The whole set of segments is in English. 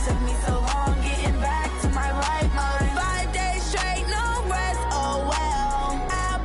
took me so long getting back to my right mind. 5 days straight, no rest, oh well. I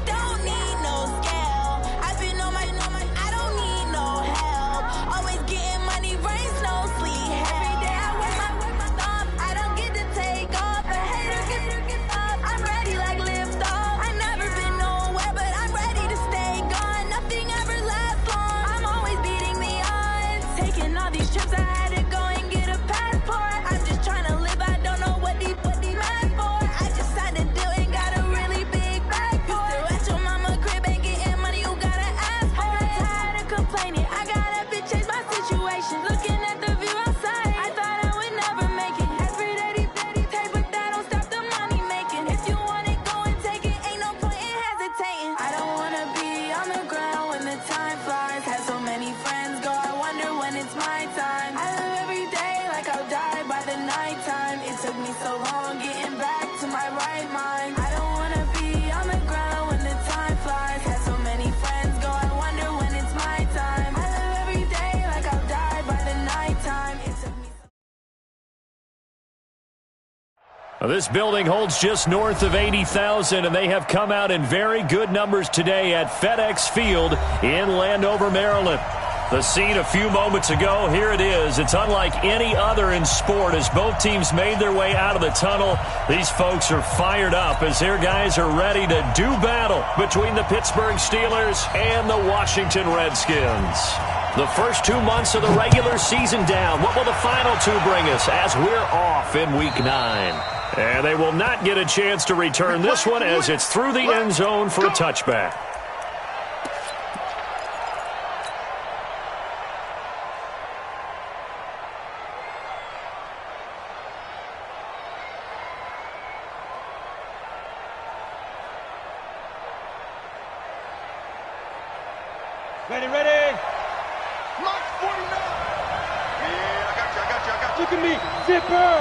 don't need no scale. I've been on my, I don't need no help. Always getting money, rains, no sleep. Every day I work my thumb. I don't get to take off. A hater gets up. I'm ready like lift off. I've never been nowhere, but I'm ready to stay gone. Nothing ever lasts long. I'm always beating the odds. Taking all these trips, I had to go and get a passport. I'm just trying to live, I don't know what these mad for. I just signed a deal and got a really big bag for it. Still at your mama crib, ain't getting money, you gotta ask for it. I'm tired of complaining, I gotta change my situation. Looking at the view outside, I thought I would never make it. Every day take, but that don't stop the money making. If you want it, go and take it, ain't no point in hesitating. I don't wanna be on the ground when the time flies. Had so many friends go, I wonder when it's my time. I live every day like I'll die by the nighttime. It took me so long getting back to my right mind. I don't wanna be on the ground when the time flies. Had so many friends go, I wonder when it's my time. I live every day like I'll die by the nighttime. It took me so This building holds just north of 80,000, and they have come out in very good numbers today at FedEx Field in Landover, Maryland. The scene a few moments ago, here it is. It's unlike any other in sport as both teams made their way out of the tunnel. These folks are fired up as their guys are ready to do battle between the Pittsburgh Steelers and the Washington Redskins. The first 2 months of the regular season down. What will the final two bring us as we're off in Week 9? And they will not get a chance to return this one as it's through the end zone for a touchback. Ready. Mark 49. Yeah, I got you. Look at me. Zipper.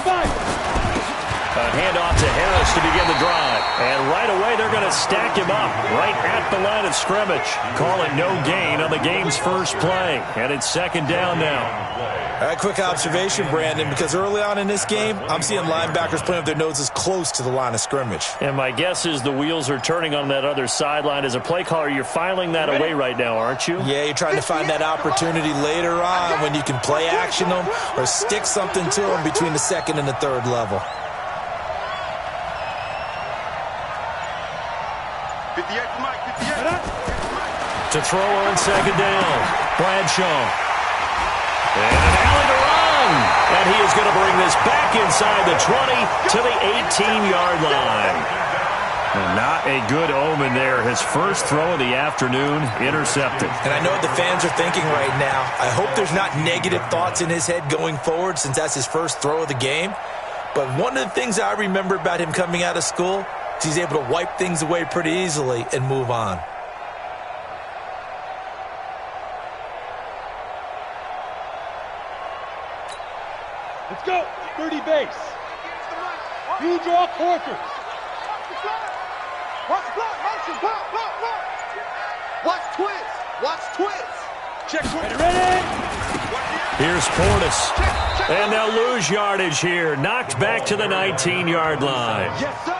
Five. A handoff to Harris to begin the drive. And right away, they're going to stack him up right at the line of scrimmage. Call it no gain on the game's first play. And it's second down now. All right, quick observation, Brandon, because early on in this game, I'm seeing linebackers playing with their noses close to the line of scrimmage. And my guess is the wheels are turning on that other sideline. As a play caller, you're filing that away right now, aren't you? Yeah, you're trying to find that opportunity later on when you can play action them or stick something to them between the second and the third level. 58 for Mike, 58. To throw on second down, Bradshaw. And an alley to run. And he is going to bring this back inside the 20 to the 18-yard line. And not a good omen there. His first throw of the afternoon intercepted. And I know what the fans are thinking right now. I hope there's not negative thoughts in his head going forward since that's his first throw of the game. But one of the things I remember about him coming out of school is he's able to wipe things away pretty easily and move on. Let's go. 30 base. You draw quarters. Watch block, motion, block. Watch twist. Check twist. Ready. Here's Portis. And they'll lose yardage here. Knocked back to the 19-yard line.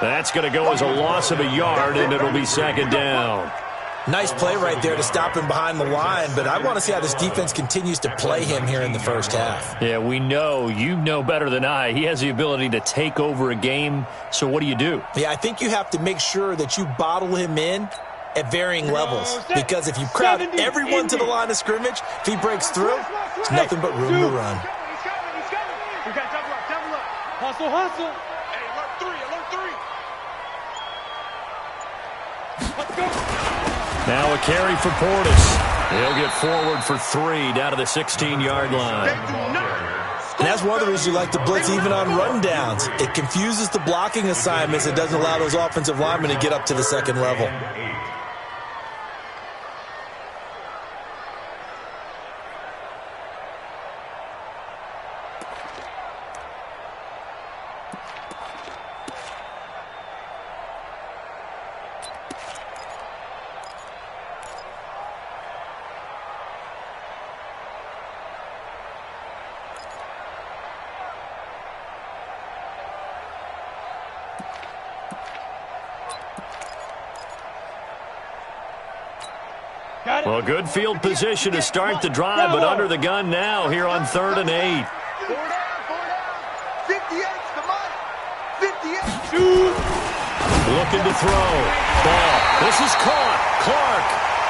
That's going to go as a loss of a yard, and it'll be second down. Nice play right there to stop him behind the line, but I want to see how this defense continues to play him here in the first half. Yeah, we know. You know better than I. He has the ability to take over a game, so what do you do? Yeah, I think you have to make sure that you bottle him in at varying levels, because if you crowd everyone to the line of scrimmage, if he breaks through, it's nothing but room to run. We got double up. Hustle. Hey, alert three. Let's go. Now a carry for Portis. He'll get forward for 3 down to the 16-yard line. And that's one of the reasons you like to blitz even on rundowns. It confuses the blocking assignments. It doesn't allow those offensive linemen to get up to the second level. Well, good field position to start the drive, but under the gun now here on 3rd and 8. 4 down. 58's the money. 58. Looking to throw. Ball. This is caught. Clark.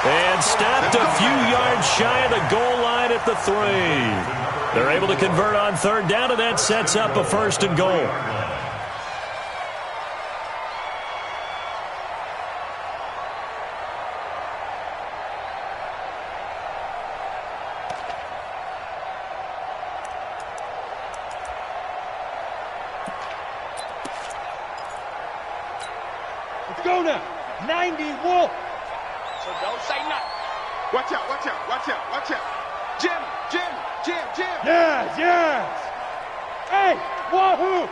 And stopped a few yards shy of the goal line at the 3. They're able to convert on 3rd down, and that sets up a 1st and goal. Let's go now. 90 Wolf. So don't say nothing. Watch out. Jim. Yes. Hey, wahoo.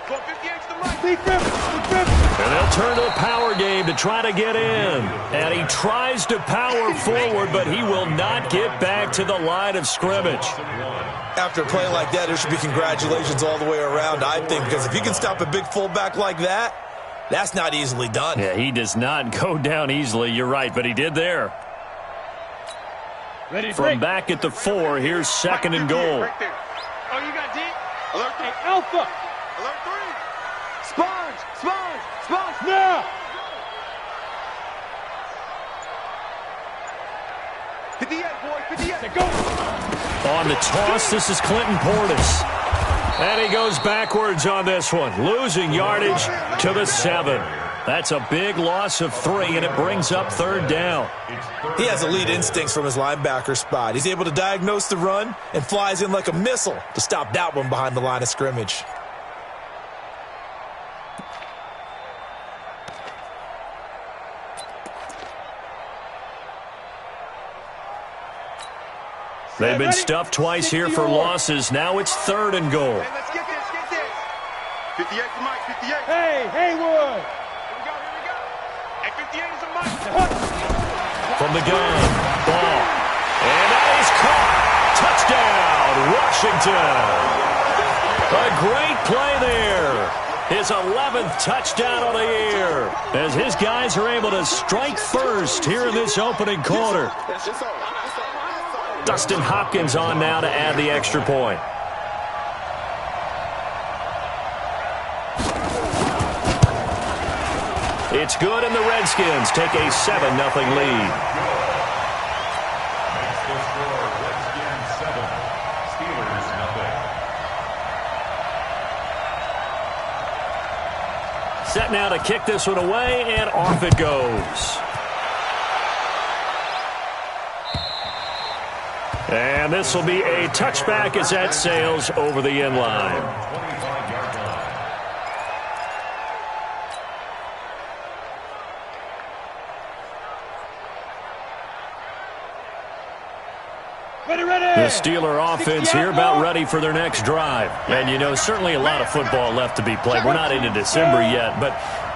58's the mic. Big Griffin. And they'll turn to the power game to try to get in. And he tries to power forward, but he will not get back to the line of scrimmage. After a play like that, there should be congratulations all the way around, I think, because if you can stop a big fullback like that, that's not easily done. Yeah, he does not go down easily. You're right, but he did there. Ready, From back at the 4, here's 2nd and goal. Right there. Oh, you got D? Alert 3. Hey, Alpha. Alert 3. Sponge. Now. 58, boy. 58. Go. On the toss, this is Clinton Portis. And he goes backwards on this one, losing yardage to the 7. That's a big loss of 3, and it brings up 3rd down. He has elite instincts from his linebacker spot. He's able to diagnose the run and flies in like a missile to stop that one behind the line of scrimmage. They've been stuffed twice here for losses. Now it's 3rd and goal. Hey, let's get this. 58's the mic. 58. Hey, Haywood. Here we go. Hey, 58 is the mic. From the gun, ball. And that is caught. Touchdown, Washington. A great play there. His 11th touchdown of the year as his guys are able to strike first here in this opening quarter. Dustin Hopkins on now to add the extra point. It's good, and the Redskins take a 7-0 lead. Set now to kick this one away, and off it goes. And this will be a touchback as that sails over the end line. The Steeler offense here about ready for their next drive. And, you know, certainly a lot of football left to be played. We're not into December yet, but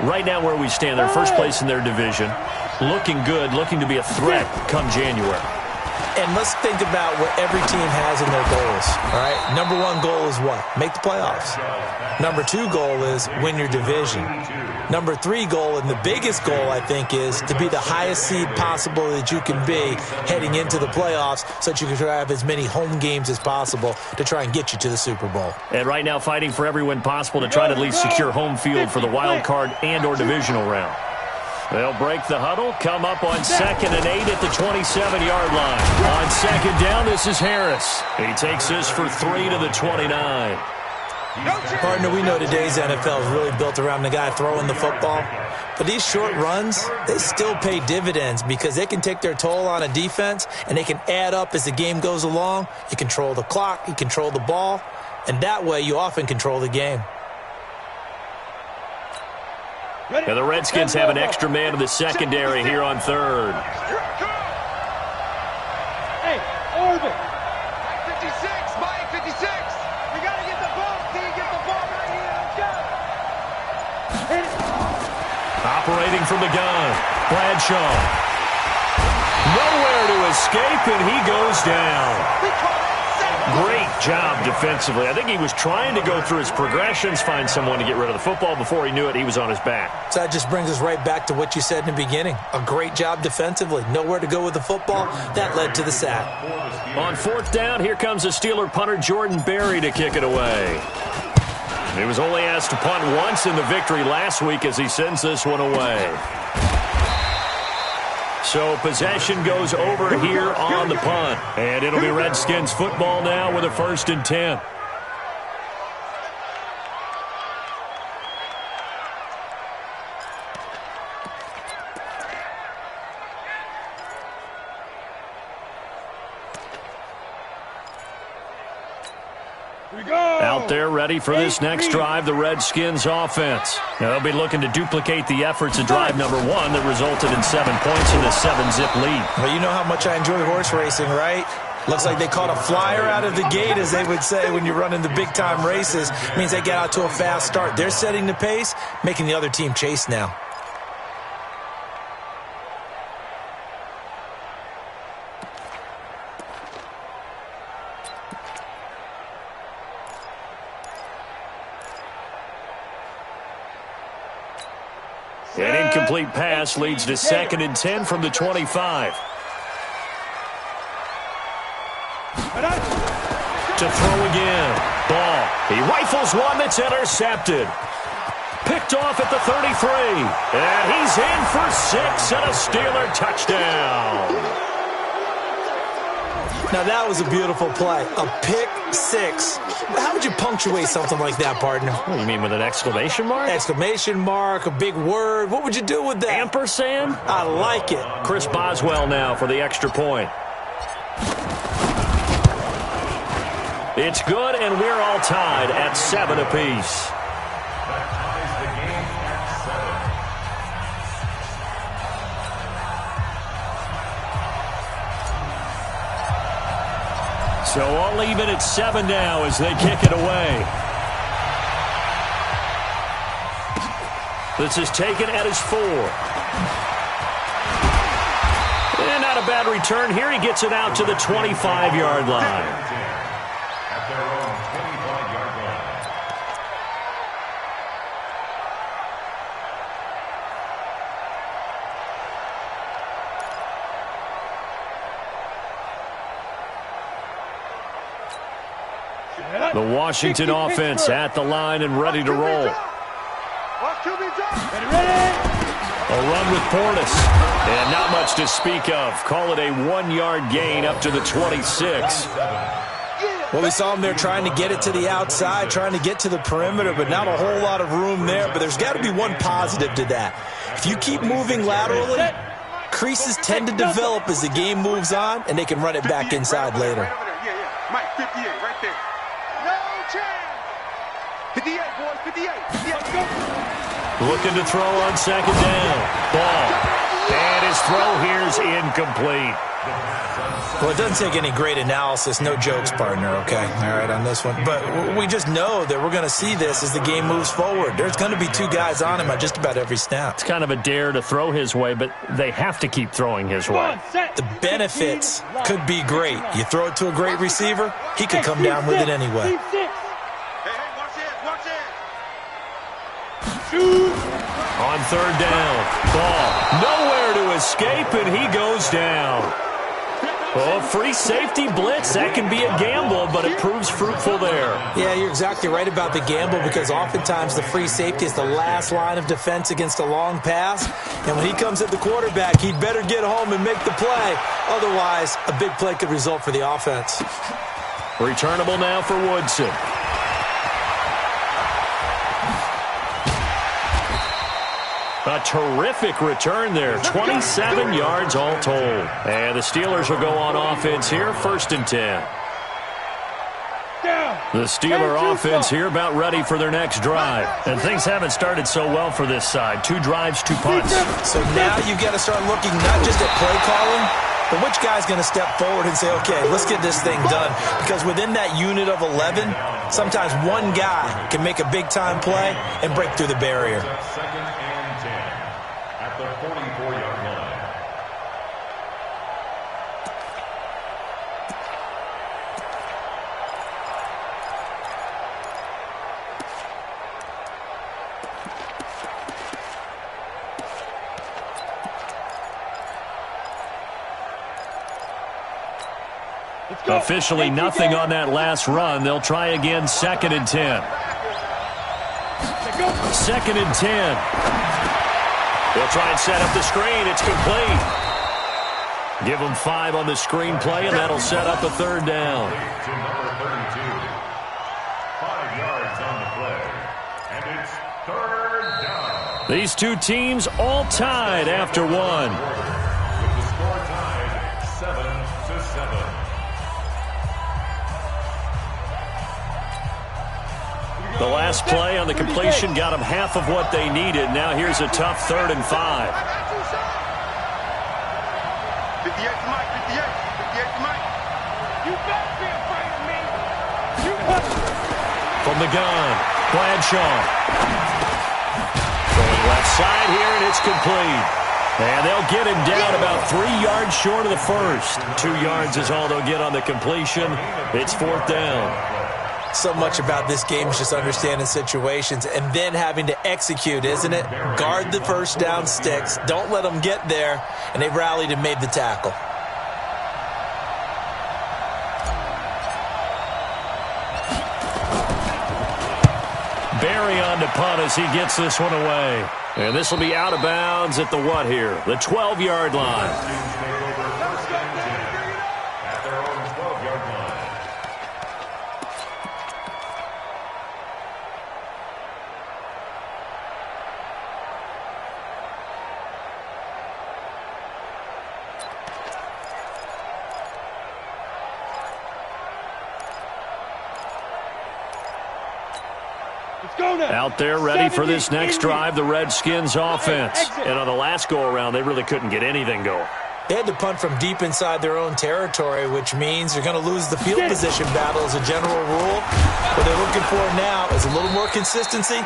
right now where we stand, they're first place in their division. Looking good, looking to be a threat come January. And let's think about what every team has in their goals, all right? Number 1 goal is what? Make the playoffs. Number 2 goal is win your division. Number 3 goal, and the biggest goal, I think, is to be the highest seed possible that you can be heading into the playoffs so that you can have as many home games as possible to try and get you to the Super Bowl. And right now fighting for every win possible to try to at least secure home field for the wild card and or divisional round. They'll break the huddle, come up on 2nd and 8 at the 27-yard line. On 2nd down, this is Harris. He takes this for 3 to the 29. Partner, we know today's NFL is really built around the guy throwing the football. But these short runs, they still pay dividends because they can take their toll on a defense, and they can add up as the game goes along. You control the clock, you control the ball, and that way you often control the game. And the Redskins have an extra man in the secondary here on 3rd. Hey, Orbit. 56, Mike, 56. We got to get the ball. Can you get the ball right here? Let's go. Operating from the gun, Bradshaw. Nowhere to escape, and he goes down. Great job defensively. I think he was trying to go through his progressions, find someone to get rid of the football. Before he knew it, he was on his back. So that just brings us right back to what you said in the beginning. A great job defensively. Nowhere to go with the football. That led to the sack. On 4th down, here comes the Steeler punter Jordan Berry to kick it away. He was only asked to punt once in the victory last week as he sends this one away. So possession goes over here on the punt. And it'll be Redskins football now with a 1st and 10. Out there ready for this next drive, the Redskins offense. Now, they'll be looking to duplicate the efforts of drive number 1 that resulted in 7 points in the 7-zip lead. Well, you know how much I enjoy horse racing, right? Looks like they caught a flyer out of the gate, as they would say when you're running the big-time races. It means they get out to a fast start. They're setting the pace, making the other team chase now. An incomplete pass leads to 2nd and 10 from the 25. To throw again. Ball. He rifles one that's intercepted. Picked off at the 33. And he's in for 6 and a Steeler touchdown. Now, that was a beautiful play. A pick 6. How would you punctuate something like that, partner? What do you mean, with an exclamation mark? Exclamation mark, a big word. What would you do with that? Ampersand? I like it. Chris Boswell now for the extra point. It's good, and we're all tied at 7 apiece. So all even at 7 now as they kick it away. This is taken at his 4. And not a bad return here. He gets it out to the 25-yard line. The Washington offense at the line and ready to roll. A run with Portis. And not much to speak of. Call it a 1-yard gain up to the 26. Well, we saw him there trying to get it to the outside, trying to get to the perimeter, but not a whole lot of room there. But there's got to be one positive to that. If you keep moving laterally, creases tend to develop as the game moves on, and they can run it back inside later. Mike, 58, right there. No chance. 58, boys, 58. Let's go. Looking to throw on 2nd down. Ball. And his throw here is incomplete. Well, it doesn't take any great analysis. No jokes, partner, okay? All right, on this one. But we just know that we're going to see this as the game moves forward. There's going to be 2 guys on him at just about every snap. It's kind of a dare to throw his way, but they have to keep throwing his way. The benefits could be great. You throw it to a great receiver, he could come down with it anyway. Hey, watch it. On 3rd down, ball nowhere to escape, and he goes down. Oh, free safety blitz, that can be a gamble, but it proves fruitful there. Yeah, you're exactly right about the gamble, because oftentimes the free safety is the last line of defense against a long pass. And when he comes at the quarterback, he'd better get home and make the play. Otherwise, a big play could result for the offense. Returnable now for Woodson. A terrific return there. 27 yards all told. And the Steelers will go on offense here, 1st and 10. The Steeler offense here about ready for their next drive. And things haven't started so well for this side. 2 drives, 2 punts. So now you've got to start looking not just at play calling, but which guy's going to step forward and say, okay, let's get this thing done. Because within that unit of 11, sometimes one guy can make a big-time play and break through the barrier. The 44-yard line. Officially nothing on that last run. They'll try again, 2nd and 10. 2nd and 10. They'll try and set up the screen. It's complete. Give them 5 on the screen play, and that'll set up a 3rd down. To number 32. 5 yards on the play. And it's 3rd down. These two teams all tied after 1. With the score tied 7-7. The last play on the completion got them half of what they needed. Now here's a tough 3rd and 5. 58 to Mike, 58 to Mike. You better be afraid of me. From the gun, Bradshaw. Going left side here, and it's complete. And they'll get him down about 3 yards short of the first. 2 yards is all they'll get on the completion. It's 4th down. So much about this game is just understanding situations and then having to execute, isn't it? Guard the first down sticks. Don't let them get there. And they rallied and made the tackle. Barry on to punt as he gets this one away. And this will be out of bounds at the what here? The 12-yard line. At their own 12-yard line. Out there ready for this next drive, the Redskins offense. And on the last go-around, they really couldn't get anything going. They had to punt from deep inside their own territory, which means they're going to lose the field position battle as a general rule. What they're looking for now is a little more consistency,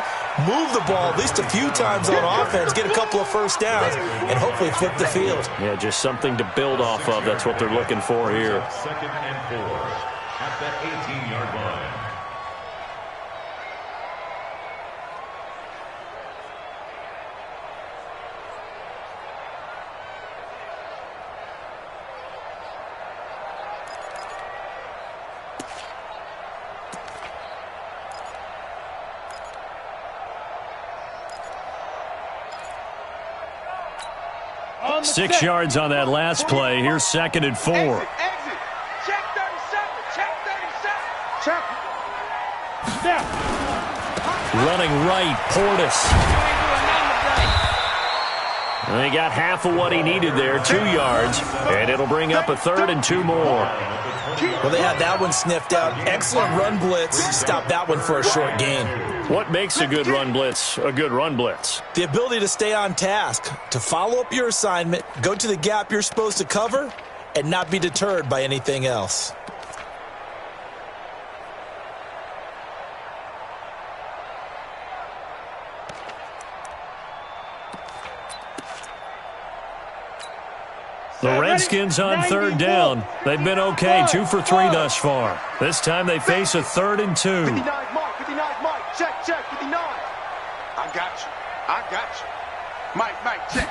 move the ball at least a few times on offense, get a couple of first downs, and hopefully flip the field. Yeah, just something to build off of. That's what they're looking for here. 2nd and 4 at the 18-yard line. On the 6 set. yards on that last play. Here's 2nd and 4. Exit. Check 37. Check 37. Check. Snap. Running right, Portis. And they got half of what he needed there, 2 yards. And it'll bring up a 3rd and 2 more. Well, they had that one sniffed out. Excellent run blitz. Stopped that one for a short gain. What makes a good run blitz a good run blitz? The ability to stay on task, to follow up your assignment, go to the gap you're supposed to cover, and not be deterred by anything else. The Redskins on 3rd down. They've been okay, 2 for 3 thus far. This time they face a 3rd and 2. 59 Mike, 59 Mike. Check, 59. I got you. Mike, check.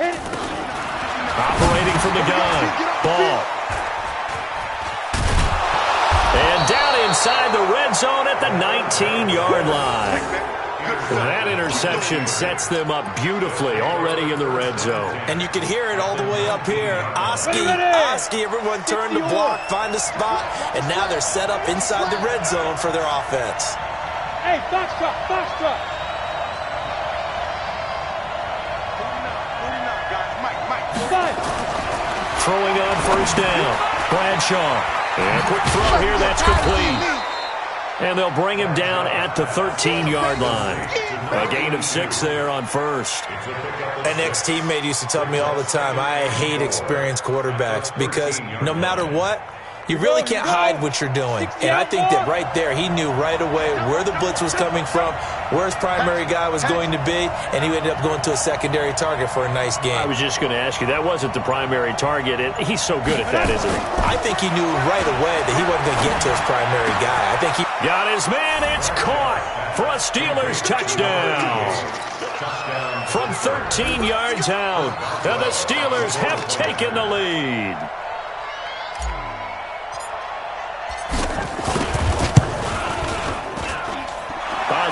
Operating from the gun. Ball. And down inside the red zone at the 19-yard line. That interception sets them up beautifully already in the red zone. And you can hear it all the way up here. Oski, everyone turned to block, find a spot, and now they're set up inside the red zone for their offense. Hey, box truck. 49, guys. Mike. Fine. Throwing on 1st down. Bradshaw. And a quick throw here, that's complete. And they'll bring him down at the 13-yard line. A gain of 6 there on 1st. An ex-teammate used to tell me all the time, I hate experienced quarterbacks because no matter what, you really can't hide what you're doing. And I think that right there, he knew right away where the blitz was coming from, where his primary guy was going to be, and he ended up going to a secondary target for a nice game. I was just going to ask you, that wasn't the primary target. He's so good at that, isn't he? I think he knew right away that he wasn't going to get to his primary guy. I think he got his man. It's caught for a Steelers touchdown. From 13 yards out, and the Steelers have taken the lead.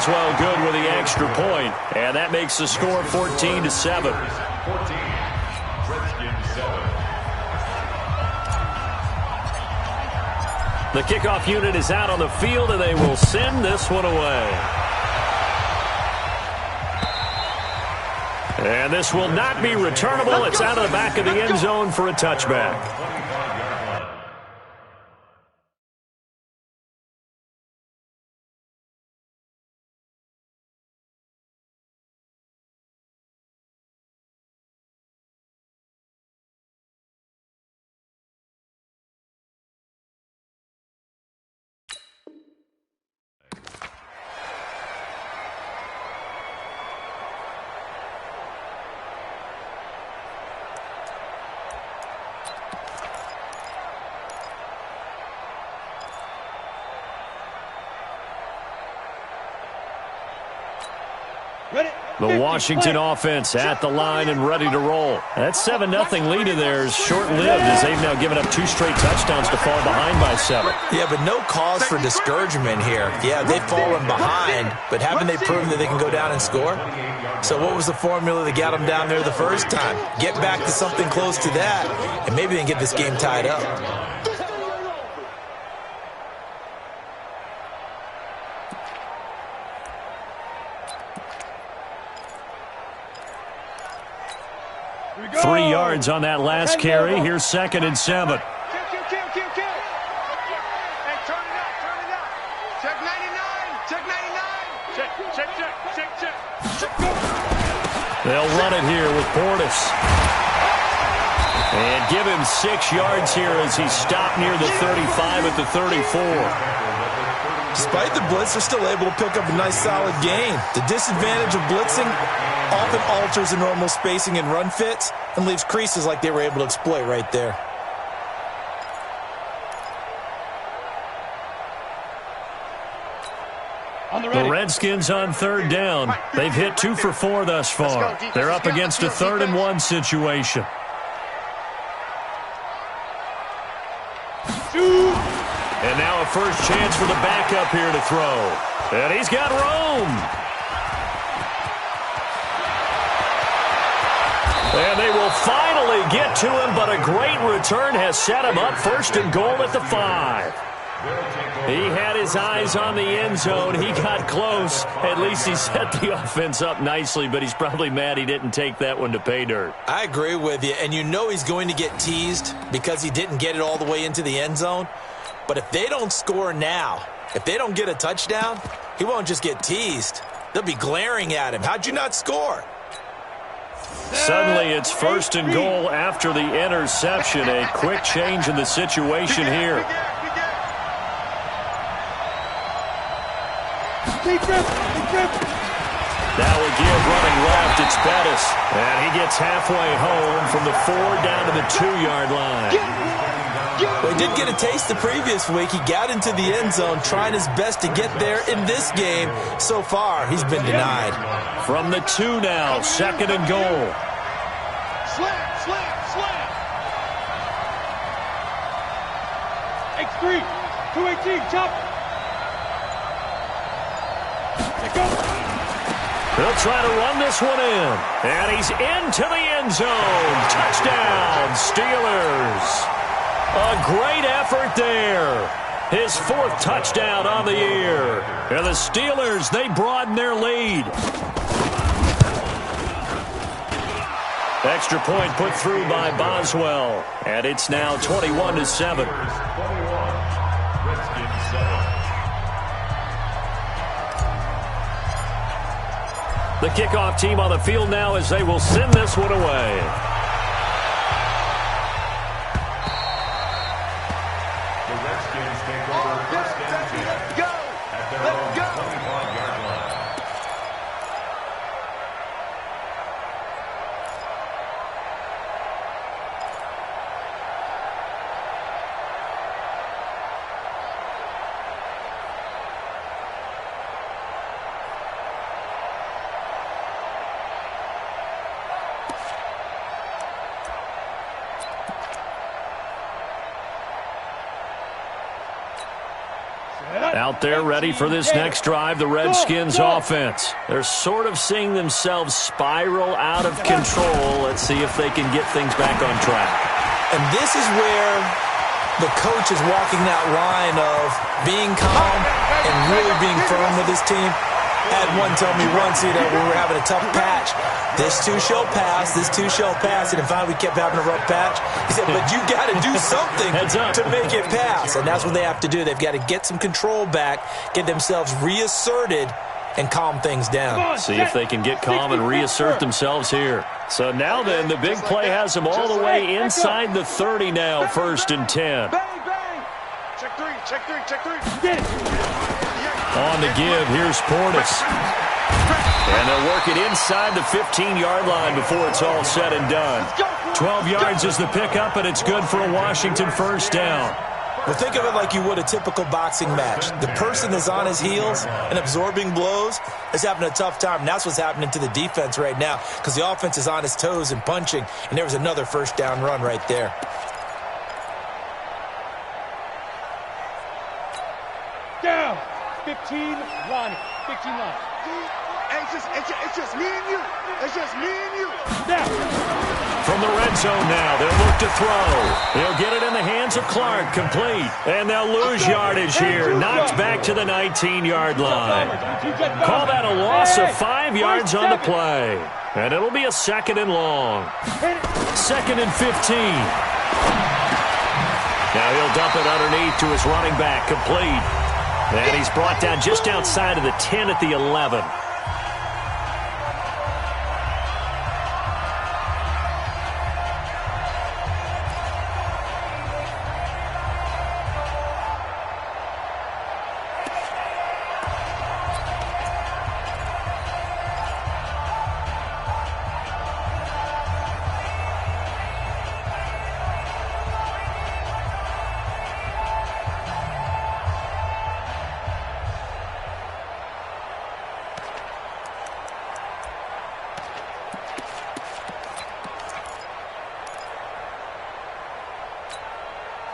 Boswell good with the extra point, and that makes the score 14-7. 14. Redskins 7. The kickoff unit is out on the field, and they will send this one away. And this will not be returnable. It's out of the back of the end zone for a touchback. 25-yard line. The Washington offense at the line and ready to roll. That 7-0 lead of theirs short-lived as they've now given up 2 straight touchdowns to fall behind by 7. Yeah, but no cause for discouragement here. Yeah, they've fallen behind, but haven't they proven that they can go down and score? So what was the formula that got them down there the first time? Get back to something close to that, and maybe they can get this game tied up. Three yards on that last carry. Here's 2nd and 7. Kill. Hey, turn it up. Check 99. Check. They'll run it here with Portis. And give him 6 yards here as he stopped near the 35 at the 34. Despite the blitz, they're still able to pick up a nice solid gain. The disadvantage of blitzing often alters the normal spacing and run fits and leaves creases like they were able to exploit right there. The Redskins on 3rd down. They've hit 2 for 4 thus far. They're up against a 3rd and 1 situation. And now a first chance for the backup here to throw. And he's got room. And they will finally get to him, but a great return has set him up 1st and goal at the 5. He had his eyes on the end zone. He got close. At least he set the offense up nicely, but he's probably mad he didn't take that one to pay dirt. I agree with you, and you know he's going to get teased because he didn't get it all the way into the end zone. But if they don't score now, if they don't get a touchdown, he won't just get teased. They'll be glaring at him. How'd you not score? Suddenly it's 1st and goal after the interception. A quick change in the situation here. That will give running left. It's Bettis. And he gets halfway home from the 4 down to the 2-yard line. Well, he did get a taste the previous week. He got into the end zone trying his best to get there in this game. So far, he's been denied. From the 2 now, 2nd and goal. Slam. X3, 218, chop. He'll try to run this one in. And he's into the end zone. Touchdown, Steelers. A great effort there. His 4th touchdown on the year. And the Steelers, they broaden their lead. Extra point put through by Boswell. And it's now 21-7. 21. Redskins 7. The kickoff team on the field now as they will send this one away. The Redskins take over 1st and 10 at their own 25-yard line. Out there ready for this next drive, the Redskins offense. They're sort of seeing themselves spiral out of control. Let's see if they can get things back on track. And this is where the coach is walking that line of being calm and really being firm with his team. Had one tell me once, when we were having a tough patch, this too shall pass, this too shall pass, and finally we kept having a rough patch. He said, but you got to do something to make it pass, and that's what they have to do. They've got to get some control back, get themselves reasserted, and calm things down. See if they can get calm and reassert themselves here. So now then, the big play has them all the way inside the 30 now, 1st and 10. Bang, bang. Check three, check three, check three. Get it. On the give, here's Portis. And they'll work it inside the 15-yard line before it's all said and done. 12 yards is the pickup, and it's good for a Washington first down. Well, think of it like you would a typical boxing match. The person that's on his heels and absorbing blows is having a tough time. And that's what's happening to the defense right now because the offense is on his toes and punching, and there was another first down run right there. Down. 15 line. 15 line. It's just me and you. It's just me and you. Down. From the red zone now, they'll look to throw. They'll get it in the hands of Clark, complete. And they'll lose yardage here. Knocked back to the 19-yard line. Call that a loss of 5 yards on the play. And it'll be a 2nd and long. 2nd and 15. Now he'll dump it underneath to his running back, complete. And he's brought down just outside of the 10 at the 11.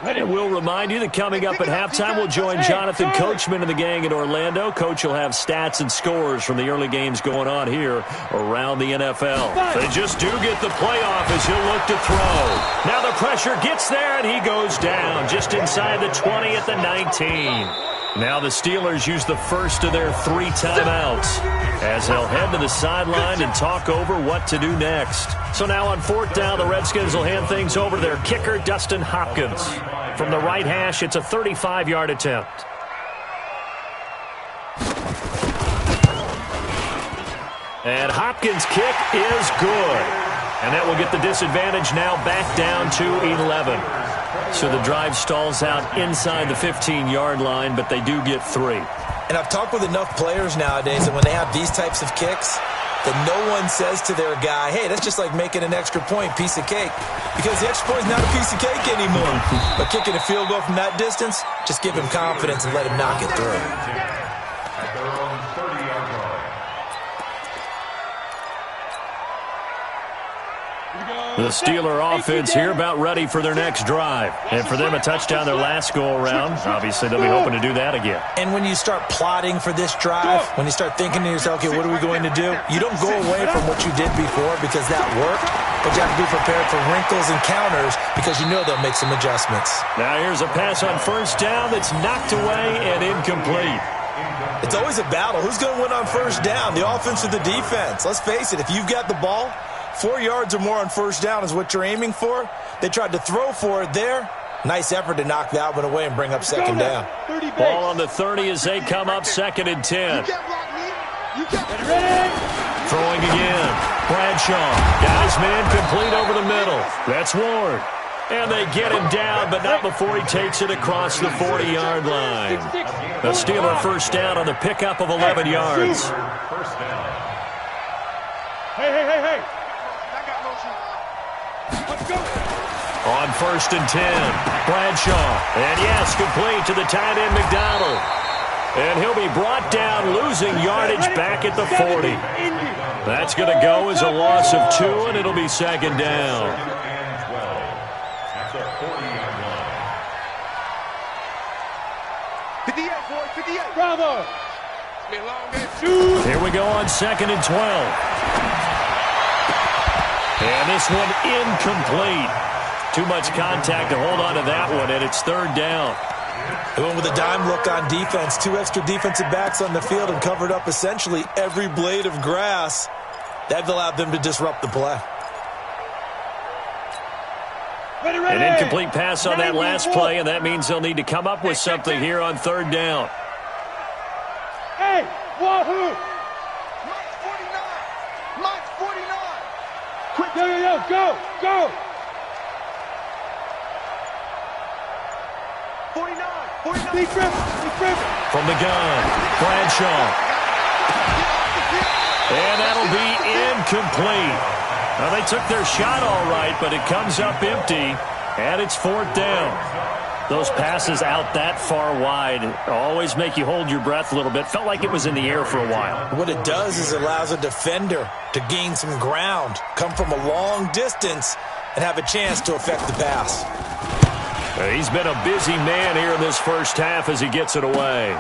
And we'll remind you that coming up at halftime, we'll join Jonathan Coachman and the gang in Orlando. Coach will have stats and scores from the early games going on here around the NFL. They just do get the playoff as he'll look to throw. Now the pressure gets there, and he goes down just inside the 20 at the 19. Now the Steelers use the first of their 3 timeouts as they'll head to the sideline and talk over what to do next. So now on 4th down, the Redskins will hand things over to their kicker, Dustin Hopkins. From the right hash, it's a 35-yard attempt. And Hopkins' kick is good. And that will get the disadvantage now back down to 11. So the drive stalls out inside the 15-yard line, but they do get 3. And I've talked with enough players nowadays that when they have these types of kicks, that no one says to their guy, hey, that's just like making an extra point, piece of cake. Because the extra point is not a piece of cake anymore. But kicking a field goal from that distance, just give him confidence and let him knock it through. At their own 30-yard line. The Steeler offense here about ready for their next drive. And for them, a touchdown their last go-around. Obviously, they'll be hoping to do that again. And when you start plotting for this drive, when you start thinking to yourself, okay, what are we going to do? You don't go away from what you did before because that worked, but you have to be prepared for wrinkles and counters because you know they'll make some adjustments. Now here's a pass on 1st down that's knocked away and incomplete. It's always a battle. Who's going to win on 1st down, the offense or the defense? Let's face it, if you've got the ball, 4 yards or more on 1st down is what you're aiming for. They tried to throw for it there. Nice effort to knock that one away and bring up 2nd down. Ball on the 30 as they come up 2nd and 10. Throwing again. Bradshaw got his man complete over the middle. That's Ward. And they get him down, but not before he takes it across the 40-yard line. The Steeler 1st down on the pickup of 11 yards. First down. Hey. Let's go. On 1st and 10, Bradshaw. And yes, complete to the tight end, McDonald. And he'll be brought down, losing yardage back at the 40. That's going to go as a loss of 2, and it'll be 2nd down. And 12 at the 40-yard line. 58, boys, 58. Bravo. It's been a long game. Here we go on 2nd and 12. And this one incomplete. Too much contact to hold on to that one, and it's 3rd down. They went with a dime look on defense. 2 extra defensive backs on the field and covered up essentially every blade of grass. That allowed them to disrupt the play. Ready, ready. An incomplete pass on that last play, and that means they'll need to come up with something here on 3rd down. Hey, wahoo. Mike's 49. Mike's 49. Quick, yo, go, go. 49. 49. Big grip. From the gun, Bradshaw. And that'll be incomplete. Now, they took their shot all right, but it comes up empty, and it's 4th down. Those passes out that far wide always make you hold your breath a little bit. Felt like it was in the air for a while. What it does is it allows a defender to gain some ground, come from a long distance, and have a chance to affect the pass. He's been a busy man here in this first half as he gets it away.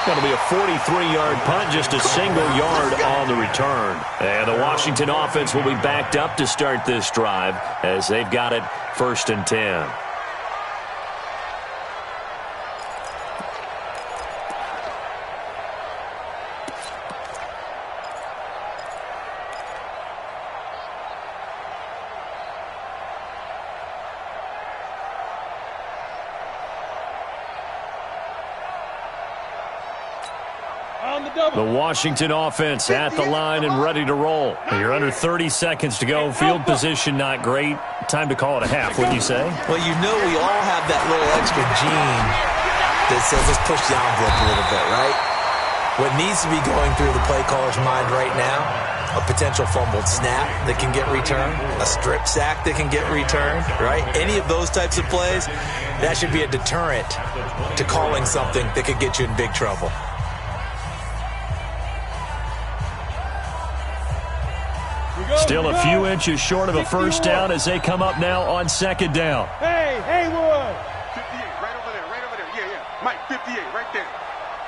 Going to be a 43-yard punt, just a single yard on the return. And the Washington offense will be backed up to start this drive as they've got it 1st and 10. The Washington offense at the line and ready to roll. You're under 30 seconds to go. Field position not great. Time to call it a half, wouldn't you say? Well, you know we all have that little extra gene that says let's push the envelope a little bit, right? What needs to be going through the play caller's mind right now, a potential fumbled snap that can get returned, a strip sack that can get returned, right? Any of those types of plays, that should be a deterrent to calling something that could get you in big trouble. Still a few inches short of a first down as they come up now on 2nd down. Hey, Haywood. 58, right over there. Yeah. Mike, 58, right there.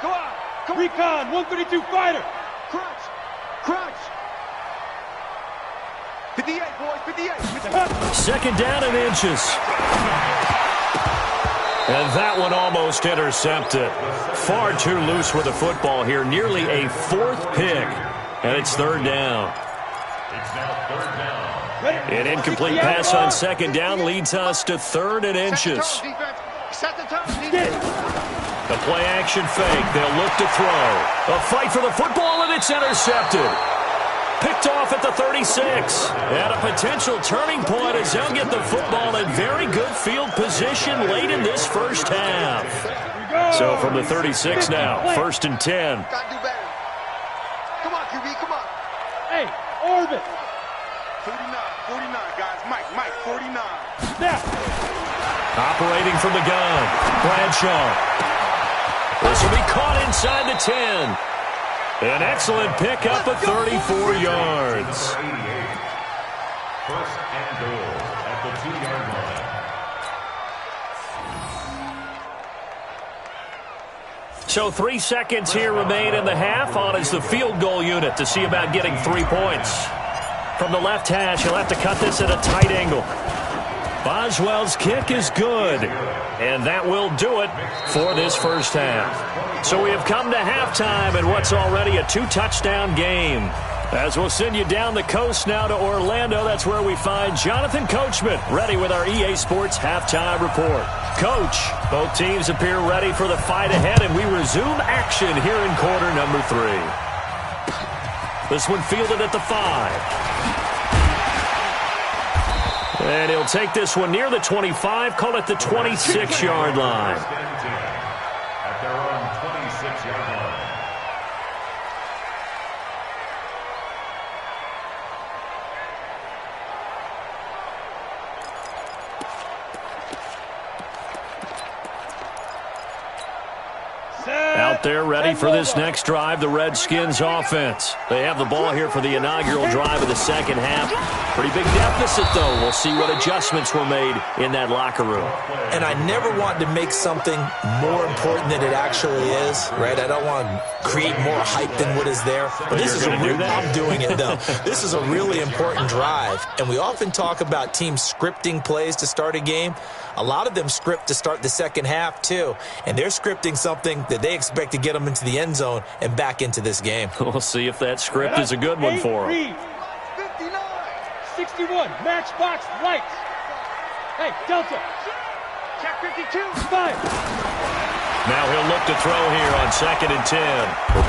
Go on. Come on. Recon, 132 fighter. Crunch. 58, boys, 58. 2nd down and inches. And that one almost intercepted. Far too loose with the football here. Nearly a 4th pick. And it's 3rd down. It's now 3rd down. An incomplete pass on 2nd down leads us to 3rd and inches. Set the tone, defense. The play action fake. They'll look to throw. A fight for the football, and it's intercepted. Picked off at the 36. And a potential turning point as they'll get the football in very good field position late in this first half. So from the 36 now, 1st and 10. Gotta do better. Come on, QB, come on. Hey, orbit. 49, guys. Mike, 49. Snap. Operating from the gun, Bradshaw. This will be caught inside the 10. An excellent pickup of 34 yards. 1st and goal at the 2-yard line. So 3 seconds here remain in the half. On is the field goal unit to see about getting 3 points. From the left hash, he'll have to cut this at a tight angle. Boswell's kick is good, and that will do it for this first half. So we have come to halftime in what's already a 2-touchdown game. As we'll send you down the coast now to Orlando, that's where we find Jonathan Coachman ready with our EA Sports halftime report. Coach, both teams appear ready for the fight ahead, and we resume action here in quarter number 3. This one fielded at the 5. And he'll take this one near the 25, call it the 26-yard line. At their own 26-yard line. Out out there ready for this next drive, the Redskins offense. They have the ball here for the inaugural drive of the second half. Pretty big deficit, though. We'll see what adjustments were made in that locker room. And I never want to make something more important than it actually is, right? I don't want to create more hype than what is there. But this is I'm doing it, though. This is a really important drive. And we often talk about teams scripting plays to start a game. A lot of them script to start the second half, too. And they're scripting something that they expect to get them into the end zone and back into this game. We'll see if that script is a good one for them. 61, matchbox lights. Hey, Delta. Check 52. 5. Now he'll look to throw here on 2nd and 10.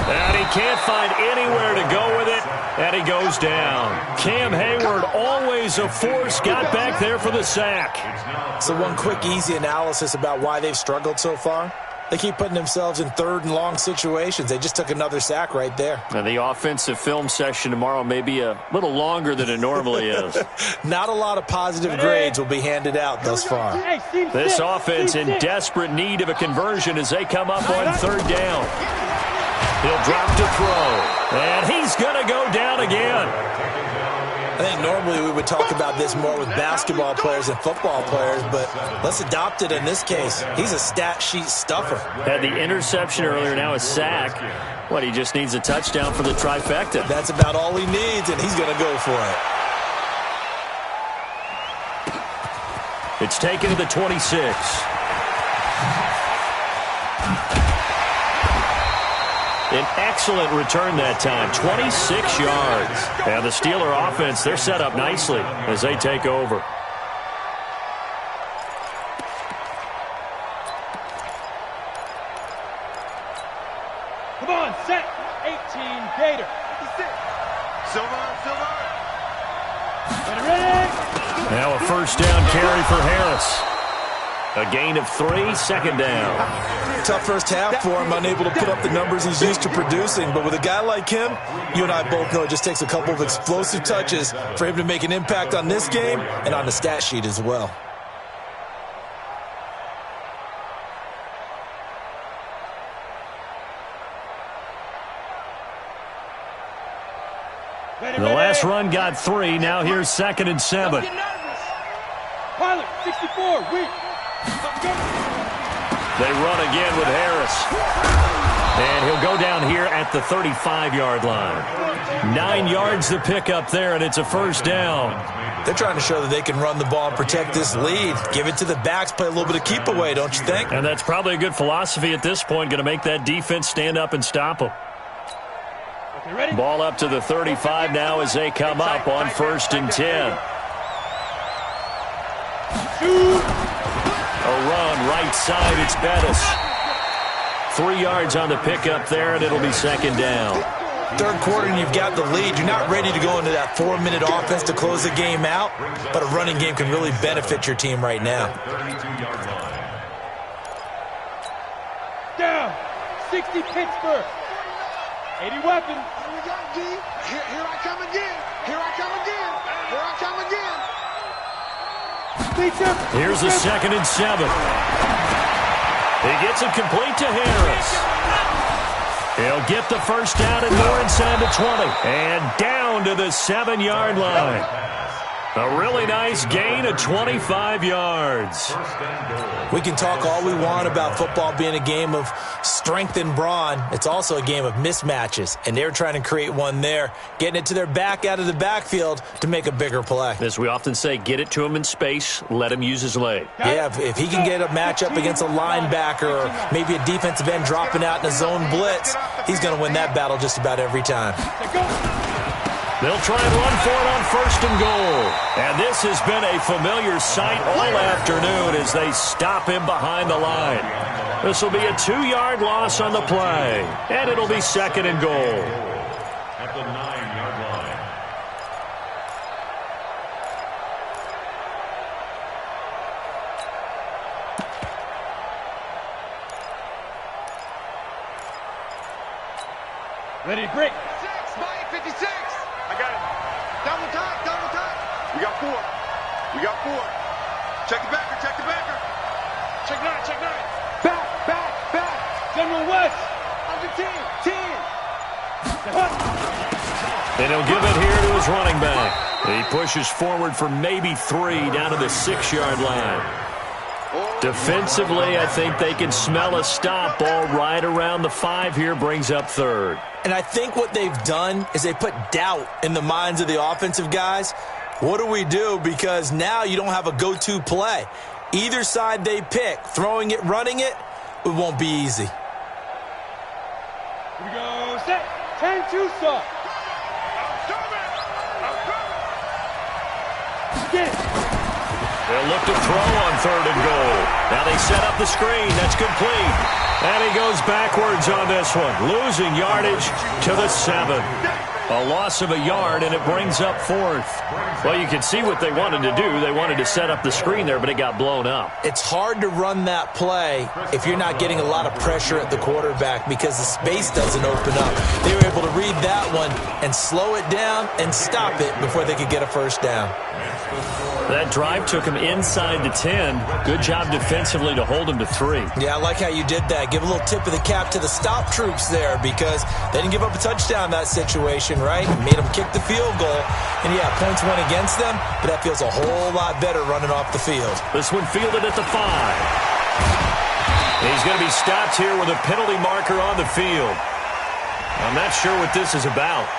And he can't find anywhere to go with it, and he goes down. Cam Hayward, always a force, got back there for the sack. So one quick, easy analysis about why they've struggled so far. They keep putting themselves in 3rd and long situations. They just took another sack right there. Now the offensive film session tomorrow may be a little longer than it normally is. Not a lot of positive grades will be handed out thus far. This offense in desperate need of a conversion as they come up on 3rd down. He'll drop to throw, and he's going to go down again. I think normally we would talk about this more with basketball players and football players, but let's adopt it in this case. He's a stat sheet stuffer. Had the interception earlier, now a sack. What, he just needs a touchdown for the trifecta. That's about all he needs, and he's going to go for it. It's taken to the 26. An excellent return that time, 26 yards. And the Steeler offense, they're set up nicely as they take over. Come on, set. 18, Gator. 56. Silver. Now a 1st down carry for Harris. A gain of 3, 2nd down. Tough first half for him, unable to put up the numbers he's used to producing. But with a guy like him, you and I both know it just takes a couple of explosive touches for him to make an impact on this game and on the stat sheet as well. The last run got 3. Now here's 2nd and 7. Pilot, 64, weak. They run again with Harris. And he'll go down here at the 35-yard line. 9 yards to pick up there, and it's a 1st down. They're trying to show that they can run the ball and protect this lead. Give it to the backs, play a little bit of keep away, don't you think? And that's probably a good philosophy at this point, going to make that defense stand up and stop them. Ready? Ball up to the 35 now as they come up on 1st and 10. A run right side, it's Bettis. 3 yards on the pickup there, and it'll be 2nd down. 3rd quarter and you've got the lead. You're not ready to go into that 4-minute offense to close the game out, but a running game can really benefit your team right now. Down. 60 Pittsburgh. 80 weapons. Here I come again. Here I come again. Here I come again. Here's a 2nd and 7. He gets it complete to Harris. He'll get the 1st down and more inside the 20. And down to the 7-yard line. A really nice gain of 25 yards. We can talk all we want about football being a game of strength and brawn. It's also a game of mismatches, and they're trying to create one there, getting it to their back out of the backfield to make a bigger play. As we often say, get it to him in space, let him use his leg. Yeah, if he can get a matchup against a linebacker or maybe a defensive end dropping out in a zone blitz, he's going to win that battle just about every time. They'll try and run for it on 1st and goal. And this has been a familiar sight all afternoon as they stop him behind the line. This will be a 2-yard loss on the play. And it'll be 2nd and goal. At the 9-yard line. Ready, break. 56. I got it. Double time. We got 4. Check the backer. Check 9. Back. General West. And he'll give it here to his running back. He pushes forward for maybe 3 down to the 6-yard line. Defensively, I think they can smell a stop. Ball right around the 5 here, brings up 3rd. And I think what they've done is they put doubt in the minds of the offensive guys. What do we do? Because now you don't have a go-to play. Either side they pick, throwing it, running it, it won't be easy. Here we go, set, 10-2 stop. Get it. They'll look to throw on 3rd and goal. Now they set up the screen. That's complete. And he goes backwards on this one, losing yardage to the 7. A loss of a yard, and it brings up 4th. Well, you can see what they wanted to do. They wanted to set up the screen there, but it got blown up. It's hard to run that play if you're not getting a lot of pressure at the quarterback because the space doesn't open up. They were able to read that one and slow it down and stop it before they could get a first down. That drive took him inside the 10. Good job defensively to hold him to 3. Yeah, I like how you did that. Give a little tip of the cap to the stop troops there because they didn't give up a touchdown in that situation, right? Made them kick the field goal. And, yeah, points went against them, but that feels a whole lot better running off the field. This one fielded at the 5. He's going to be stopped here with a penalty marker on the field. I'm not sure what this is about.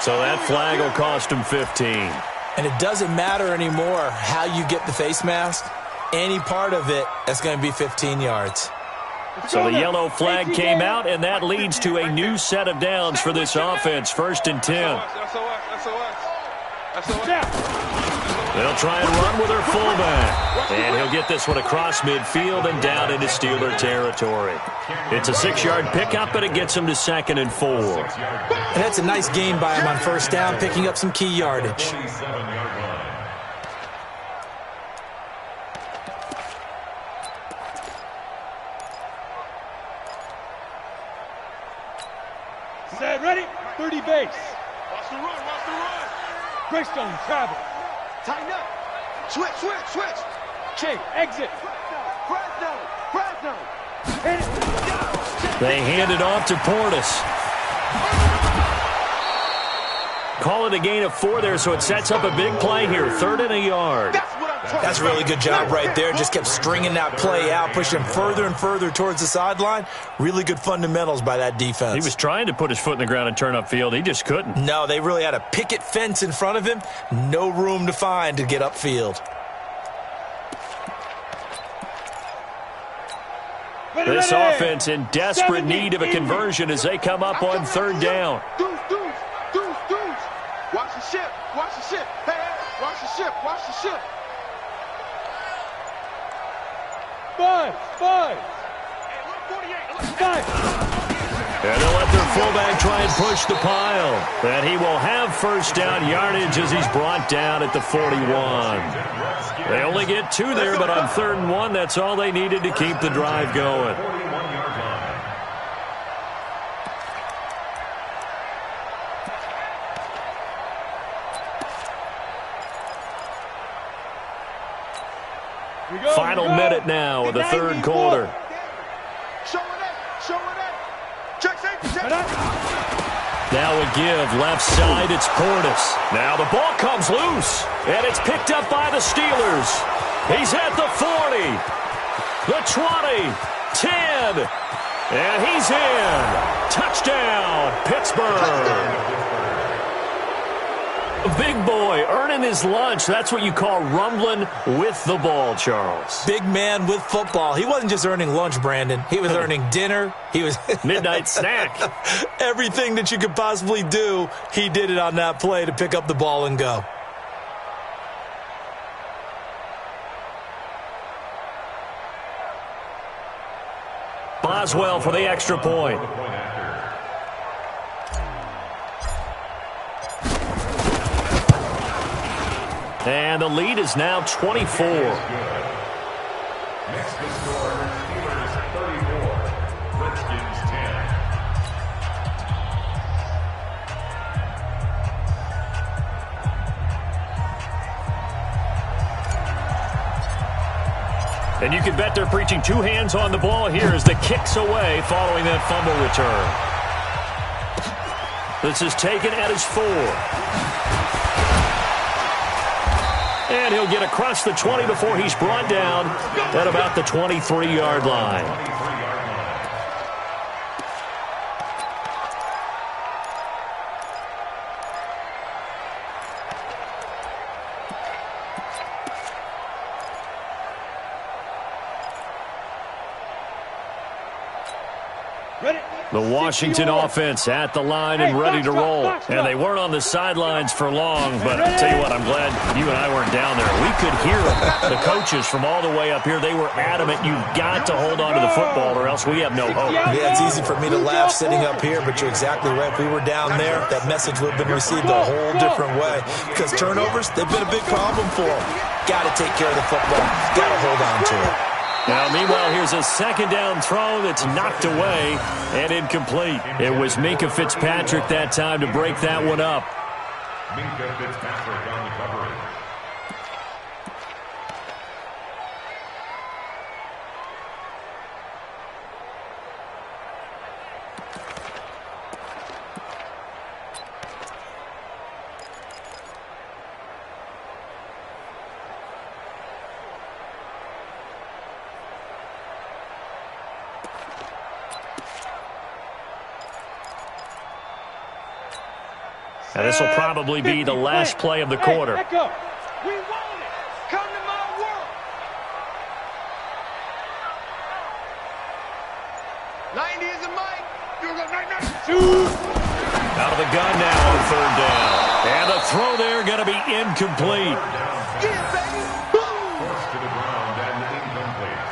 So that flag will cost him 15. And it doesn't matter anymore how you get the face mask. Any part of it, that's going to be 15 yards. So the yellow flag came out, and that leads to a new set of downs for this offense. 1st and 10. They'll try and run with their fullback. And he'll get this one across midfield and down into Steeler territory. It's a 6-yard pickup, but it gets him to 2nd and 4. And that's a nice gain by him on 1st down, picking up some key yardage. Set, ready, 30 base. Watch the run, watch the run. Greystone, travel. Tighten up. Switch. Chase, exit. Fresno. Hit it. They hand it off to Portis. Call it a gain of 4 there, so it sets up a big play here. 3rd and a yard. That's a really good job right there. Just kept stringing that play out, pushing him further and further towards the sideline. Really good fundamentals by that defense. He was trying to put his foot in the ground and turn upfield. He just couldn't. No, they really had a picket fence in front of him. No room to find to get upfield. This offense in desperate need of a conversion as they come up on 3rd down. Deuce. Watch the ship. Hey, watch the ship. 5. And they'll let their fullback try and push the pile. And he will have 1st down yardage as he's brought down at the 41. They only get 2 there, but on 3rd and 1, that's all they needed to keep the drive going. Final minute now of the 3rd quarter. Show it. Check safety. Now a give left side. It's Portis. Now the ball comes loose, and it's picked up by the Steelers. He's at the 40, the 20, 10, and he's in. Touchdown, Pittsburgh. Big boy earning his lunch. That's what you call rumbling with the ball, Charles. Big man with football. He wasn't just earning lunch, Brandon. He was earning dinner. He was midnight snack. Everything that you could possibly do, he did it on that play to pick up the ball and go. Boswell for the extra point. And the lead is now 24. Next to score, Steelers 34, Redskins 10. And you can bet they're preaching two hands on the ball here as the kick's away following that fumble return. This is taken at his 4. And he'll get across the 20 before he's brought down at about the 23-yard line. The Washington offense at the line and ready to roll. And they weren't on the sidelines for long, but I'll tell you what, I'm glad you and I weren't down there. We could hear the coaches from all the way up here. They were adamant, you've got to hold on to the football or else we have no hope. Yeah, it's easy for me to laugh sitting up here, but you're exactly right. If we were down there, that message would have been received a whole different way. Because turnovers, they've been a big problem for them. Got to take care of the football. Got to hold on to it. Now, meanwhile, here's a second down throw that's knocked away and incomplete. It was Minkah Fitzpatrick that time to break that one up. Minkah Fitzpatrick on the coverage. Now, this will probably be the last play of the quarter. We want it. Come to my world. 90 is a mic. You're going 90. Out of the gun now on third down. And the throw there going to be incomplete. Forced to the ground and incomplete.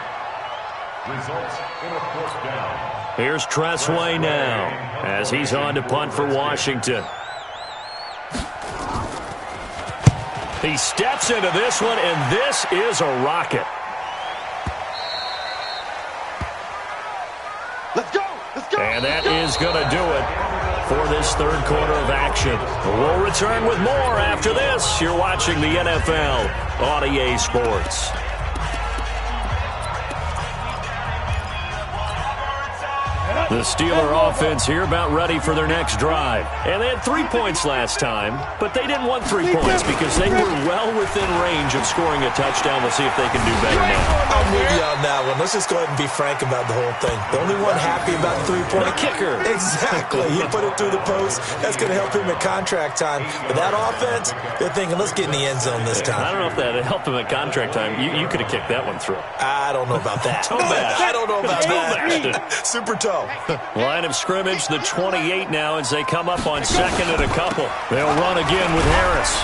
Results in a fourth down. Here's Tressway now as he's on to punt for Washington. He steps into this one, and this is a rocket. Let's go. Let's go. And that is going to do it for this third quarter of action. We'll return with more after this. You're watching the NFL on EA Sports. The Steeler offense here about ready for their next drive. And they had 3 points last time, but they didn't want 3 points because they were well within range of scoring a touchdown. We'll see if they can do better now. I'm with you on that one. Let's just go ahead and be frank about the whole thing. The only one happy about the 3-point kicker. Exactly. He put it through the post. That's going to help him at contract time. But that offense, they're thinking, let's get in the end zone this time. I don't know if that helped him at contract time. You could have kicked that one through. I don't know about that. Toe bash. I don't know about Toe that. Super toe. Line of scrimmage, the 28 now as they come up on second and a couple. They'll run again with Harris.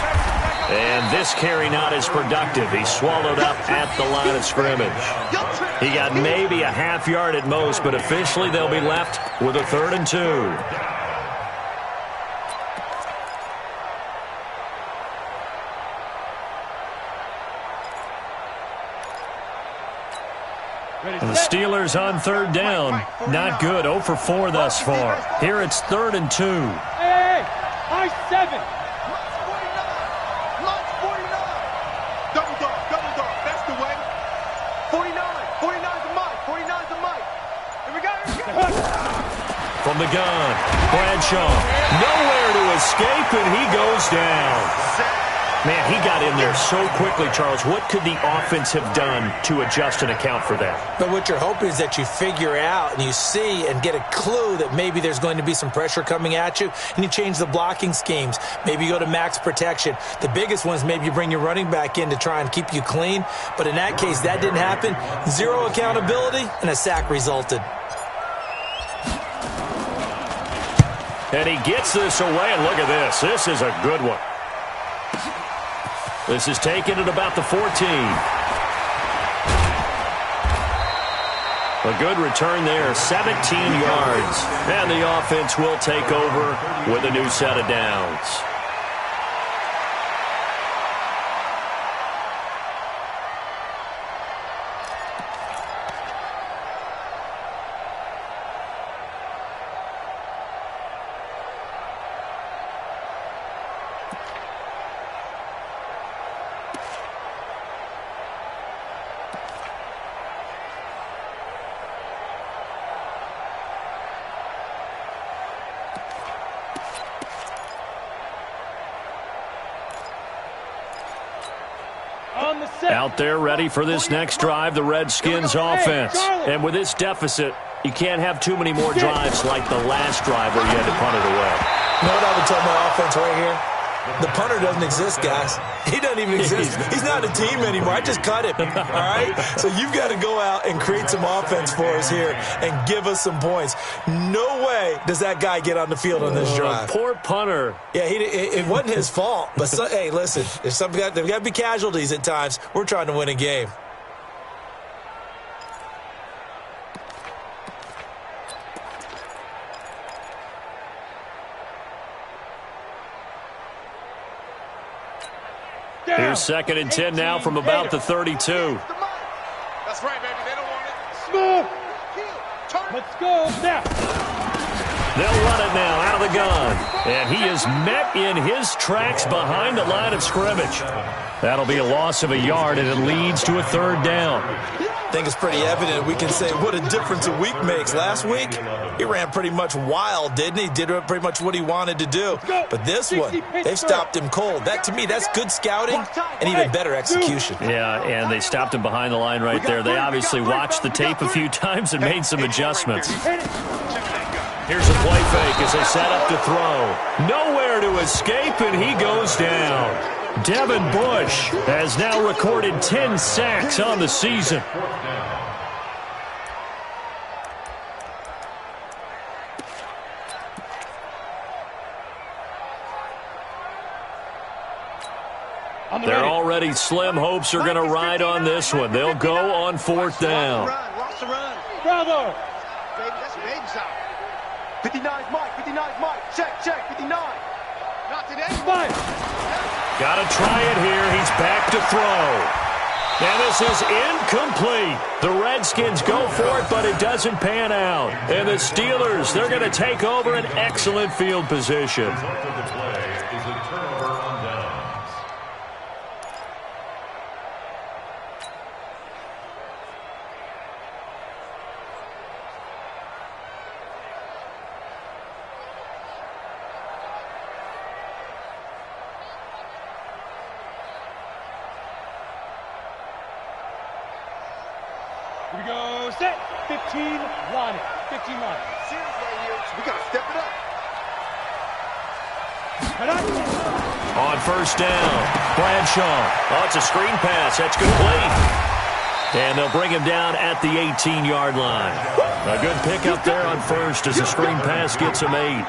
And this carry not as productive. He swallowed up at the line of scrimmage. He got maybe a half yard at most, but officially they'll be left with a 3rd and 2. And the Steelers on third down. Not good. 0 for 4 thus far. Here it's 3rd and 2. Hey, I-7. Lunch 49. Double dog. That's the way. 49. 49's a mic. 49's a mic. Here we go. From the gun, Bradshaw. Nowhere to escape, and he goes down. Man, he got in there so quickly, Charles. What could the offense have done to adjust and account for that? But what you're hoping is that you figure out and you see and get a clue that maybe there's going to be some pressure coming at you, and you change the blocking schemes. Maybe you go to max protection. The biggest one is maybe you bring your running back in to try and keep you clean. But in that case, that didn't happen. 0 accountability, and a sack resulted. And he gets this away, and look at this. This is a good one. This is taken at about the 14. A good return there, 17 yards. And the offense will take over with a new set of downs. Out there ready for this next drive, the Redskins offense. And with this deficit, you can't have too many more drives like the last drive where you had to punt it away. You know what I would tell my offense right here? The punter doesn't exist, guys. He doesn't even exist. He's not a team anymore. I just cut him, all right? So you've got to go out and create some offense for us here and give us some points. No way does that guy get on the field on this drive. Poor punter. Yeah, it wasn't his fault. But, hey, listen, there's got to be casualties at times. We're trying to win a game. Here's 2nd and 10 now from about the 32. That's right, baby. They don't want it. Smooth. Let's go. Now. They'll run it now out of the gun. And he is met in his tracks behind the line of scrimmage. That'll be a loss of a yard, and it leads to a 3rd down. I think it's pretty evident. We can say what a difference a week makes. Last week, he ran pretty much wild, didn't he? Did pretty much what he wanted to do. But this one, they've stopped him cold. That, to me, that's good scouting and even better execution. Yeah, and they stopped him behind the line right there. They obviously watched the tape a few times and made some adjustments. Here's a play fake as they set up to throw. Nowhere to escape, and he goes down. Devin Bush has now recorded 10 sacks on the season. They're already slim hopes are going to ride on this one. They'll go on 4th down. Watch the run. Bravo. Baby, that's a baby shot. 59's Mike. 59's Mike. Check. 59. Not today. Mike. Got to try it here. He's back to throw. And this is incomplete. The Redskins go for it, but it doesn't pan out. And the Steelers, they're going to take over an excellent field position. Here we go. Set. 15 line. 15 line. Serious right here. We got to step it up. On 1st down, Bradshaw. Oh, it's a screen pass. That's complete. And they'll bring him down at the 18-yard line. A good pickup there on 1st as the screen pass gets him 8.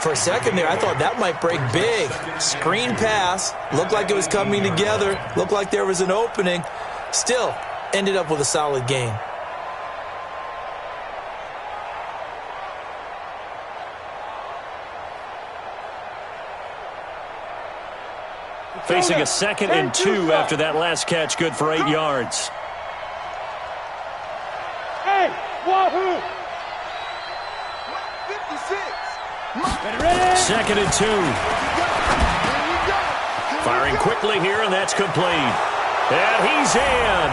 For a second there, I thought that might break big. Screen pass. Looked like it was coming together. Looked like there was an opening. Still, ended up with a solid game. Facing a 2nd and 2 after that last catch, good for 8 yards. Hey, wahoo! 56. 2nd and 2. Firing quickly here, and that's complete. And he's in.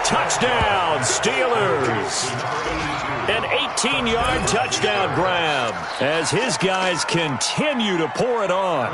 Touchdown, Steelers. An 18-yard touchdown grab as his guys continue to pour it on.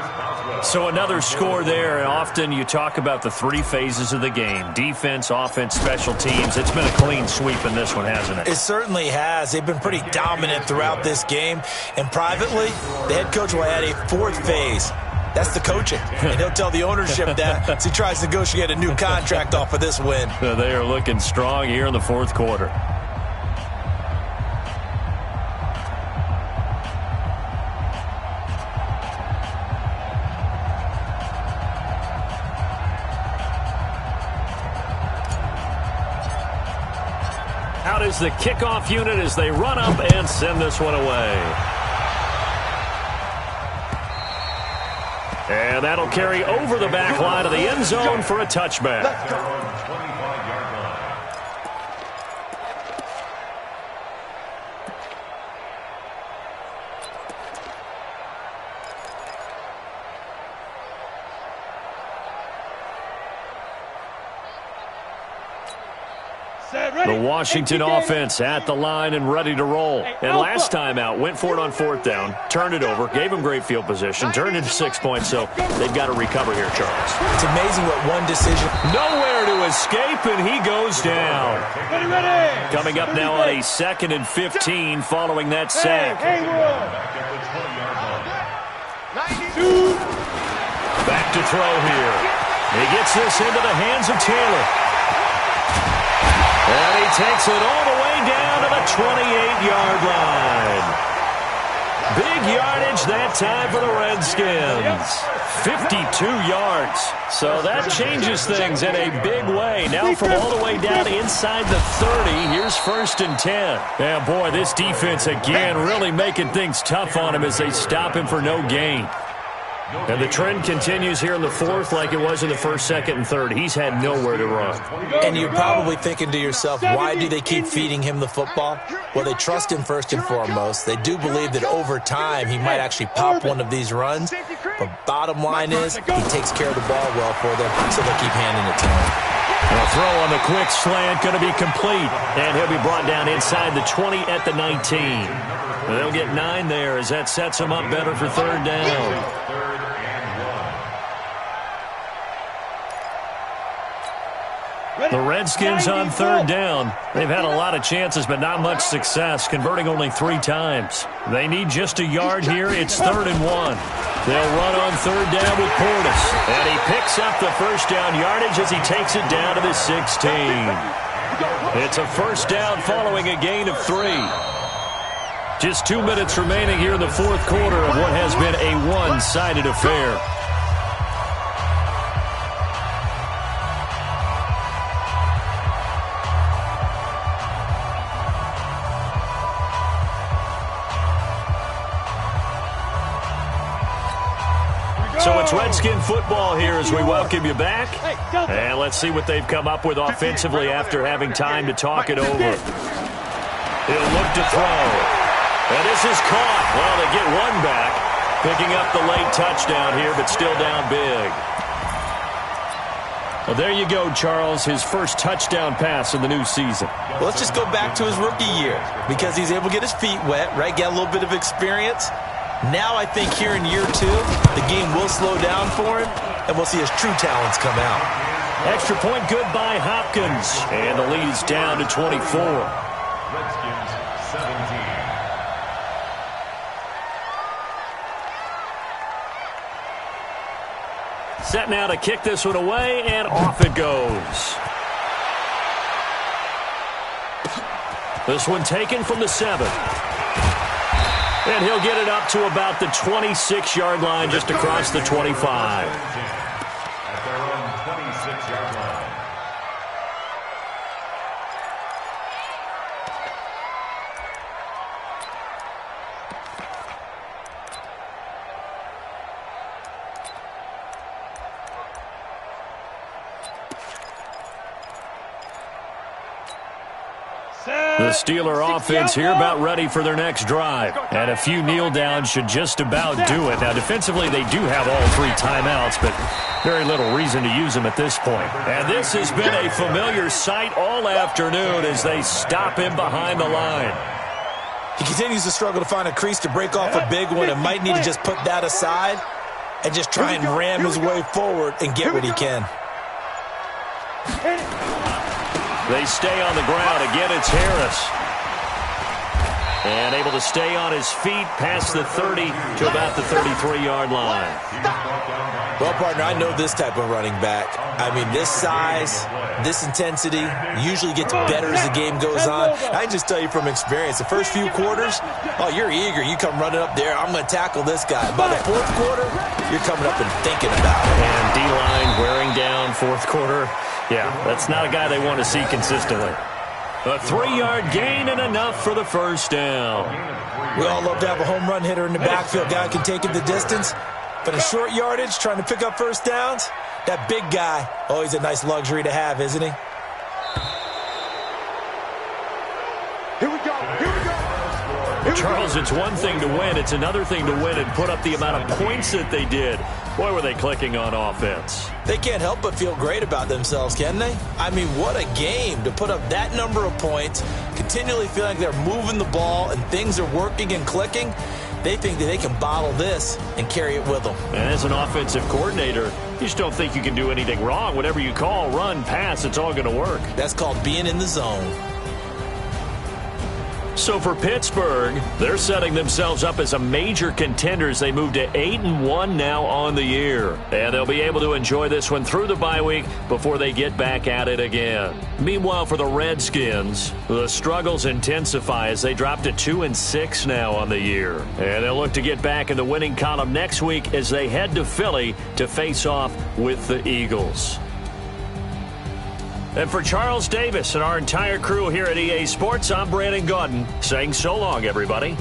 So another score there. Often you talk about the 3 phases of the game: defense, offense, special teams. It's been a clean sweep in this one, hasn't it? It certainly has. They've been pretty dominant throughout this game. And privately, the head coach will add a 4th phase. That's the coaching. And he'll tell the ownership that as he tries to negotiate a new contract off of this win. They are looking strong here in the 4th quarter. Out is the kickoff unit as they run up and send this one away. And that'll carry over the back line of the end zone for a touchback. Let's go. 25-yard line. The Washington offense at the line and ready to roll. And last time out, went for it on 4th down, turned it over, gave them great field position, turned into 6 points, so they've got to recover here, Charles. It's amazing what one decision. Nowhere to to escape, and he goes down. Ready. Coming up now on a 2nd and 15 following that sack. Back to throw here. He gets this into the hands of Taylor. And he takes it all the way down to the 28-yard line. Big yardage that time for the Redskins. 52 yards. So that changes things in a big way. Now from all the way down inside the 30, here's 1st and 10. Yeah, boy, this defense again really making things tough on him as they stop him for no gain. And the trend continues here in the 4th like it was in the 1st, 2nd, and 3rd. He's had nowhere to run. And you're probably thinking to yourself, why do they keep feeding him the football? Well, they trust him first and foremost. They do believe that over time he might actually pop one of these runs. But bottom line is he takes care of the ball well for them, so they'll keep handing it to him. A throw on the quick slant going to be complete. And he'll be brought down inside the 20 at the 19. They'll get 9 there as that sets him up better for 3rd down. The Redskins on 3rd down. They've had a lot of chances, but not much success, converting only 3 times. They need just a yard here. It's 3rd and 1. They'll run on 3rd down with Portis. And he picks up the 1st down yardage as he takes it down to the 16. It's a 1st down following a gain of 3. Just 2 minutes remaining here in the 4th quarter of what has been a one-sided affair. So it's Redskin football here as we welcome you back. And let's see what they've come up with offensively after having time to talk it over. He'll look to throw. And this is caught. Well, they get one back. Picking up the late touchdown here, but still down big. Well, there you go, Charles. His first touchdown pass in the new season. Well, let's just go back to his rookie year because he's able to get his feet wet, right? Get a little bit of experience. Now I think here in year 2, the game will slow down for him, and we'll see his true talents come out. Extra point good by Hopkins. And the lead is down to 24. Redskins 17. Set now to kick this one away, and off it goes. This one taken from the 7. And he'll get it up to about the 26-yard line, just across the 25. At their own 26-yard line. The Steeler offense here about ready for their next drive. And a few kneel downs should just about do it. Now, defensively, they do have all 3 timeouts, but very little reason to use them at this point. And this has been a familiar sight all afternoon as they stop him behind the line. He continues to struggle to find a crease to break off a big one and might need to just put that aside and just try and ram his way forward and get what he can. They stay on the ground. Again, it's Harris. And able to stay on his feet past the 30 to about the 33-yard line. Well, partner, I know this type of running back. I mean, this size, this intensity usually gets better as the game goes on. I can just tell you from experience, the first few quarters, oh, you're eager. You come running up there, I'm going to tackle this guy. By the 4th quarter, you're coming up and thinking about it. And D-line wearing down 4th quarter. Yeah, that's not a guy they want to see consistently. A 3-yard gain and enough for the 1st down. We all love to have a home run hitter in the backfield. Guy can take it the distance. But in short yardage, trying to pick up 1st downs, that big guy, oh, he's a nice luxury to have, isn't he? Here we go. Here we go. Charles, it's one thing to win. It's another thing to win and put up the amount of points that they did. Boy, were they clicking on offense. They can't help but feel great about themselves, can they? I mean, what a game to put up that number of points, continually feeling like they're moving the ball and things are working and clicking. They think that they can bottle this and carry it with them. And as an offensive coordinator, you just don't think you can do anything wrong. Whatever you call, run, pass, it's all going to work. That's called being in the zone. So for Pittsburgh, they're setting themselves up as a major contender as they move to 8-1 now on the year. And they'll be able to enjoy this one through the bye week before they get back at it again. Meanwhile, for the Redskins, the struggles intensify as they drop to 2-6 now on the year. And they'll look to get back in the winning column next week as they head to Philly to face off with the Eagles. And for Charles Davis and our entire crew here at EA Sports, I'm Brandon Gaudin saying so long, everybody.